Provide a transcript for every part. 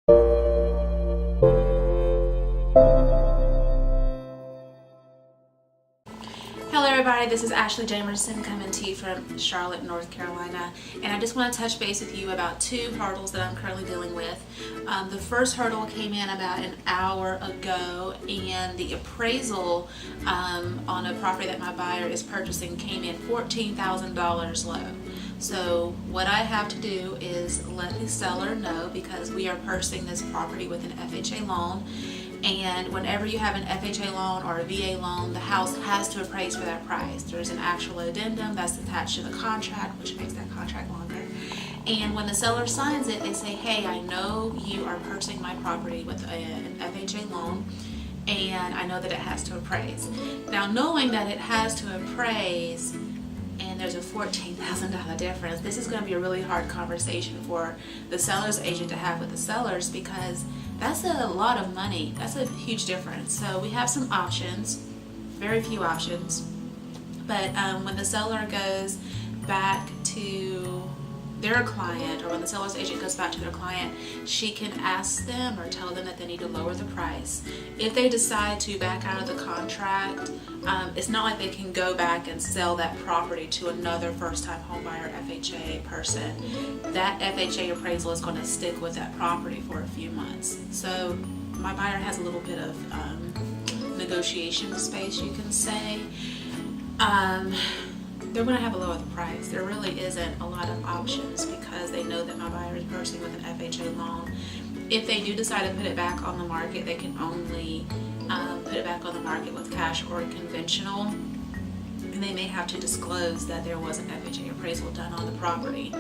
Hello everybody, this is Jamerson coming to you from Charlotte, North Carolina, and I just want to touch base with you about two hurdles that I'm currently dealing with. The first hurdle came in about an hour ago, and the appraisal on a property that my buyer is purchasing came in $14,000 low. So what I have to do is let the seller know, because we are purchasing this property with an FHA loan, and whenever you have an FHA loan or a VA loan, the house has to appraise for that price. There's an actual addendum that's attached to the contract, which makes that contract longer. And when the seller signs it, they say, hey, I know you are purchasing my property with an FHA loan, and I know that it has to appraise. Now, knowing that it has to appraise and there's a $14,000 difference, this is going to be a really hard conversation for the seller's agent to have with the sellers, because that's a lot of money. That's a huge difference. So we have some options, very few options, but when the seller goes back to their client, or when the seller's agent goes back to their client, she can ask them or tell them that they need to lower the price. If they decide to back out of the contract, it's not like they can go back and sell that property to another first-time homebuyer FHA person. That FHA appraisal is going to stick with that property for a few months. So my buyer has a little bit of negotiation space, you can say. They're going to have to lower the price. There really isn't a lot of options, because they know that my buyer is purchasing with an FHA loan. If they do decide to put it back on the market, they can only put it back on the market with cash or conventional, and they may have to disclose that there was an FHA appraisal done on the property.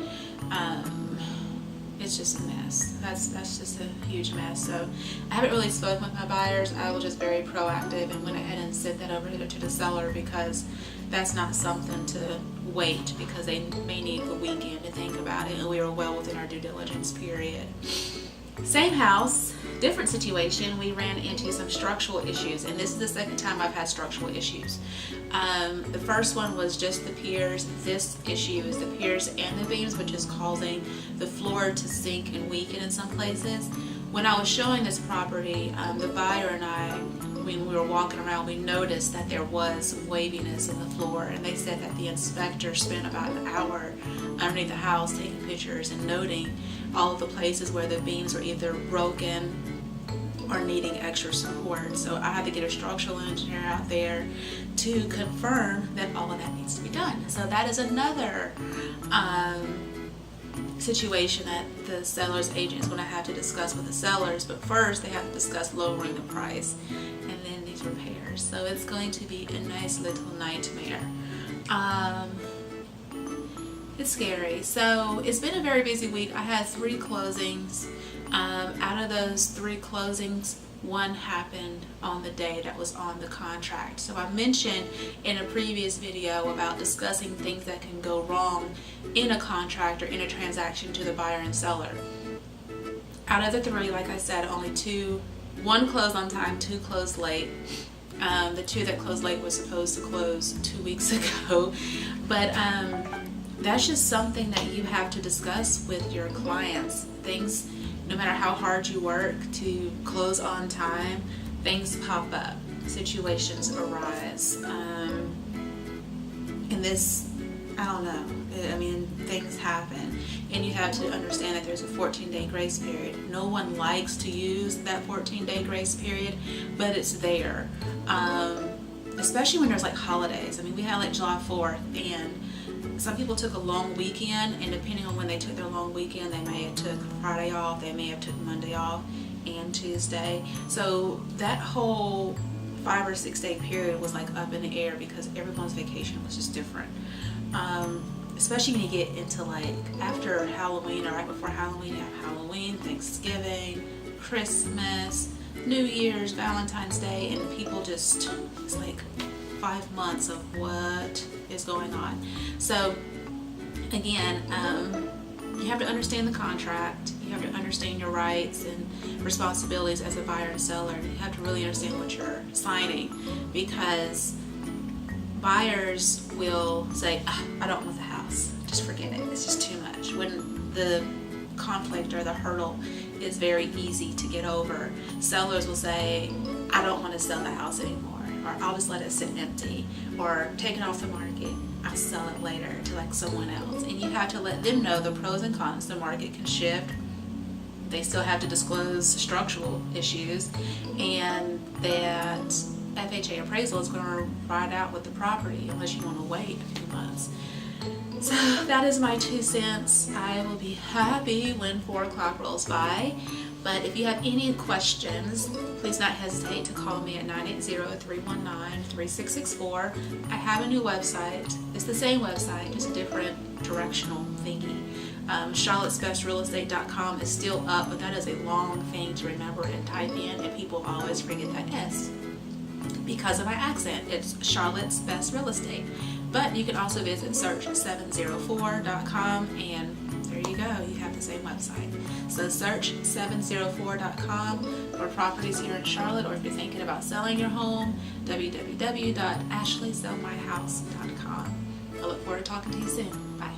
It's just a mess. That's just a huge mess. So I haven't really spoken with my buyers. I was just very proactive and went ahead and sent that over to the seller, because that's not something to wait, because they may need the weekend to think about it, and we were well within our due diligence period. Same house, different situation. We ran into some structural issues, and this is the second time I've had structural issues. The first one was just the piers. This issue is the piers and the beams, which is causing the floor to sink and weaken in some places. When I was showing this property, the buyer and I, when we were walking around, we noticed that there was waviness in the floor, and they said that the inspector spent about an hour underneath the house taking pictures and noting all of the places where the beams were either broken or needing extra support. So I had to get a structural engineer out there to confirm that all of that needs to be done. So that is another situation that the seller's agent is going to have to discuss with the sellers, but first they have to discuss lowering the price and then these repairs. So it's going to be a nice little nightmare. It's scary. So it's been a very busy week. I had 3 closings. Out of those 3 closings, one happened on the day that was on the contract. So I mentioned in a previous video about discussing things that can go wrong in a contract or in a transaction to the buyer and seller. Out of the 3, like I said, only 2, 1 closed on time, 2 closed late. The 2 that closed late was supposed to close 2 weeks ago, but that's just something that you have to discuss with your clients. Things, no matter how hard you work to close on time, things pop up, situations arise, and this, I don't know, I mean, things happen, and you have to understand that there's a 14-day grace period. No one likes to use that 14-day grace period, but it's there, especially when there's like holidays. I mean, we had like July 4th, and some people took a long weekend, and depending on when they took their long weekend, they may have took Friday off, they may have took Monday off and Tuesday. So that whole 5 or 6 day period was like up in the air, because everyone's vacation was just different. Especially when you get into like after Halloween or right before Halloween, you have Halloween, Thanksgiving, Christmas, New Year's, Valentine's Day, and people just, it's like 5 months of what is going on. So again, you have to understand the contract, you have to understand your rights and responsibilities as a buyer and seller. You have to really understand what you're signing, because buyers will say, I don't want the house, just forget it, it's just too much, when the conflict or the hurdle is very easy to get over. Sellers will say, I don't want to sell the house anymore, or I'll just let it sit empty, or take it off the market, I'll sell it later to like someone else. And you have to let them know the pros and cons. The market can shift. They still have to disclose structural issues, and that FHA appraisal is going to ride out with the property unless you want to wait a few months. So that is my 2 cents. I will be happy when 4 o'clock rolls by. But if you have any questions, please not hesitate to call me at 980-319-3664. I have a new website. It's the same website, just a different directional thingy. charlottesbestrealestate.com is still up, but that is a long thing to remember and type in, and people always forget that S because of my accent. It's Charlotte's Best Real Estate. But you can also visit search704.com, and there you go, you have the same website. So search 704.com for properties here in Charlotte, or if you're thinking about selling your home, www.ashleysellmyhouse.com. I look forward to talking to you soon. Bye.